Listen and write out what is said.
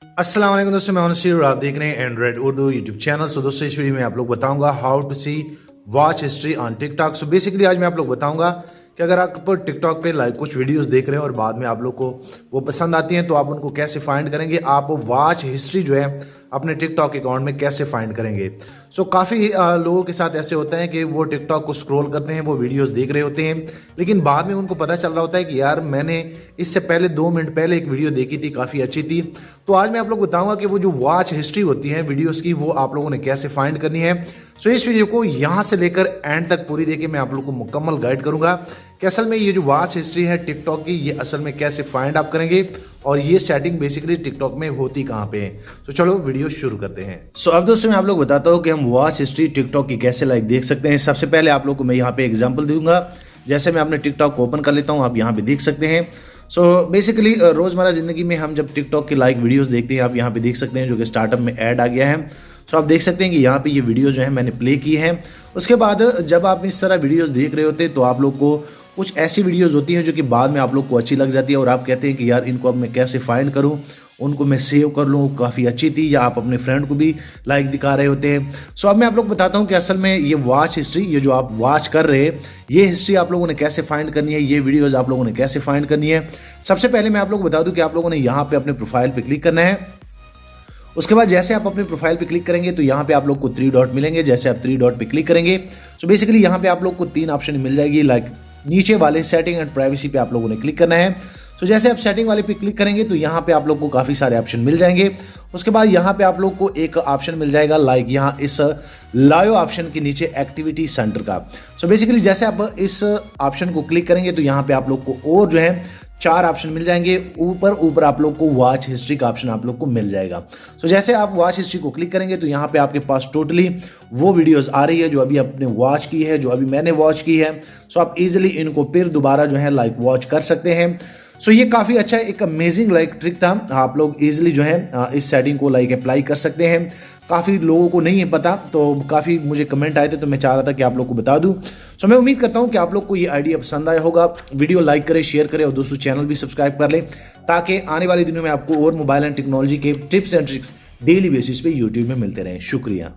अस्सलाम वालेकुम दोस्तों, मैं नसीर और आप देख रहे हैं Android Urdu YouTube channel. So दोस्तों, इस वीडियो में आप लोग बताऊंगा how to see watch history on TikTok. So basically आज मैं आप लोग बताऊंगा कि अगर आप टिकटॉक पे लाइक कुछ वीडियोस देख रहे हैं और बाद में आप लोग को वो पसंद आती हैं तो आप उनको कैसे फाइंड करेंगे, आप वॉच हिस्ट्री जो है अपने टिकटॉक अकाउंट में कैसे फाइंड करेंगे। सो काफ़ी लोगों के साथ ऐसे होता है कि वो टिकटॉक को स्क्रॉल करते हैं, वो वीडियोस देख रहे होते हैं, लेकिन बाद में उनको पता चल रहा होता है कि यार मैंने इससे पहले 2 मिनट पहले एक वीडियो देखी थी, काफ़ी अच्छी थी। तो आज मैं आप लोग बताऊंगा कि वो जो वॉच हिस्ट्री होती है वीडियोस की, वो आप लोगों ने कैसे फाइंड करनी है। सो इस वीडियो को यहाँ से लेकर एंड तक पूरी देखिए, मैं आप लोग को मुकम्मल गाइड करूंगा कि असल में ये जो वॉच हिस्ट्री है टिकटॉक की, ये असल में कैसे फाइंड आप करेंगे और ये सेटिंग बेसिकली टिकटॉक में होती कहाँ पे है। तो चलो वीडियो शुरू करते हैं। सो अब दोस्तों मैं आप लोग बताता हूँ कि हम वॉच हिस्ट्री टिकटॉक की कैसे लाइक देख सकते हैं। सबसे पहले आप लोग को मैं यहाँ पे एग्जांपल दूंगा। जैसे मैं अपने टिकटॉक को ओपन कर लेता हूँ, आप यहाँ पे देख सकते हैं। सो बेसिकली रोज़मर्रा ज़िंदगी में हम जब टिकटॉक की लाइक वीडियोस देखते हैं, आप यहाँ पे देख सकते हैं जो कि स्टार्टअप में ऐड आ गया है। सो आप देख सकते हैं कि यहाँ पे ये वीडियो जो है मैंने प्ले की है। उसके बाद जब आप इस तरह वीडियोस देख रहे होते हैं तो आप लोग को कुछ ऐसी वीडियोस होती हैं जो कि बाद में आप लोग को अच्छी लग जाती है और आप कहते हैं कि यार इनको अब मैं कैसे फाइंड करूँ, उनको मैं सेव कर लूँ, काफ़ी अच्छी थी, या आप अपने फ्रेंड को भी लाइक दिखा रहे होते हैं। सो अब मैं आप लोग को बताता हूँ कि असल में ये वॉच हिस्ट्री, ये जो आप वॉच कर रहे हैं, ये हिस्ट्री आप लोगों ने कैसे फाइंड करनी है, ये वीडियोज़ आप लोगों ने कैसे फाइंड करनी है। सबसे पहले मैं आप लोग को बता दूँ कि आप लोगों ने यहाँ पे अपने प्रोफाइल पे क्लिक करना है। उसके बाद जैसे आप अपने प्रोफाइल पे क्लिक करेंगे तो यहाँ पे आप लोग को 3 डॉट मिलेंगे। जैसे आप 3 डॉट पे क्लिक करेंगे तो बेसिकली यहाँ पे आप लोग को 3 ऑप्शन मिल जाएगी। लाइक नीचे वाले सेटिंग एंड प्राइवेसी पे आप लोगों ने क्लिक करना है। तो जैसे आप सेटिंग वाले पे क्लिक करेंगे तो यहाँ पे आप लोग को काफ़ी सारे ऑप्शन मिल जाएंगे। उसके बाद यहाँ पे आप लोग को एक ऑप्शन मिल जाएगा, लाइक यहाँ इस लाइव ऑप्शन के नीचे एक्टिविटी सेंटर का। सो बेसिकली जैसे आप इस ऑप्शन को क्लिक करेंगे तो यहाँ पे आप लोग को और जो है 4 ऑप्शन मिल जाएंगे। ऊपर आप लोग को वॉच हिस्ट्री का ऑप्शन आप लोग को मिल जाएगा। सो जैसे आप वॉच हिस्ट्री को क्लिक करेंगे तो यहाँ पे आपके पास टोटली वो वीडियोस आ रही है जो अभी आपने वॉच की है, जो अभी मैंने वॉच की है। सो आप इजीली इनको फिर दोबारा जो है लाइक वॉच कर सकते हैं। सो ये काफ़ी अच्छा एक अमेजिंग लाइक ट्रिक था। आप लोग इजीली जो है इस सेटिंग को लाइक अप्लाई कर सकते हैं। काफ़ी लोगों को नहीं है पता, तो काफ़ी मुझे कमेंट आए थे तो मैं चाह रहा था कि आप लोग को बता दूं। सो मैं उम्मीद करता हूं कि आप लोग को ये आइडिया पसंद आया होगा। वीडियो लाइक करें, शेयर करें और दोस्तों चैनल भी सब्सक्राइब कर लें ताकि आने वाले दिनों में आपको और मोबाइल एंड टेक्नोलॉजी के tips and tricks daily basis पे यूट्यूब में मिलते रहें। शुक्रिया।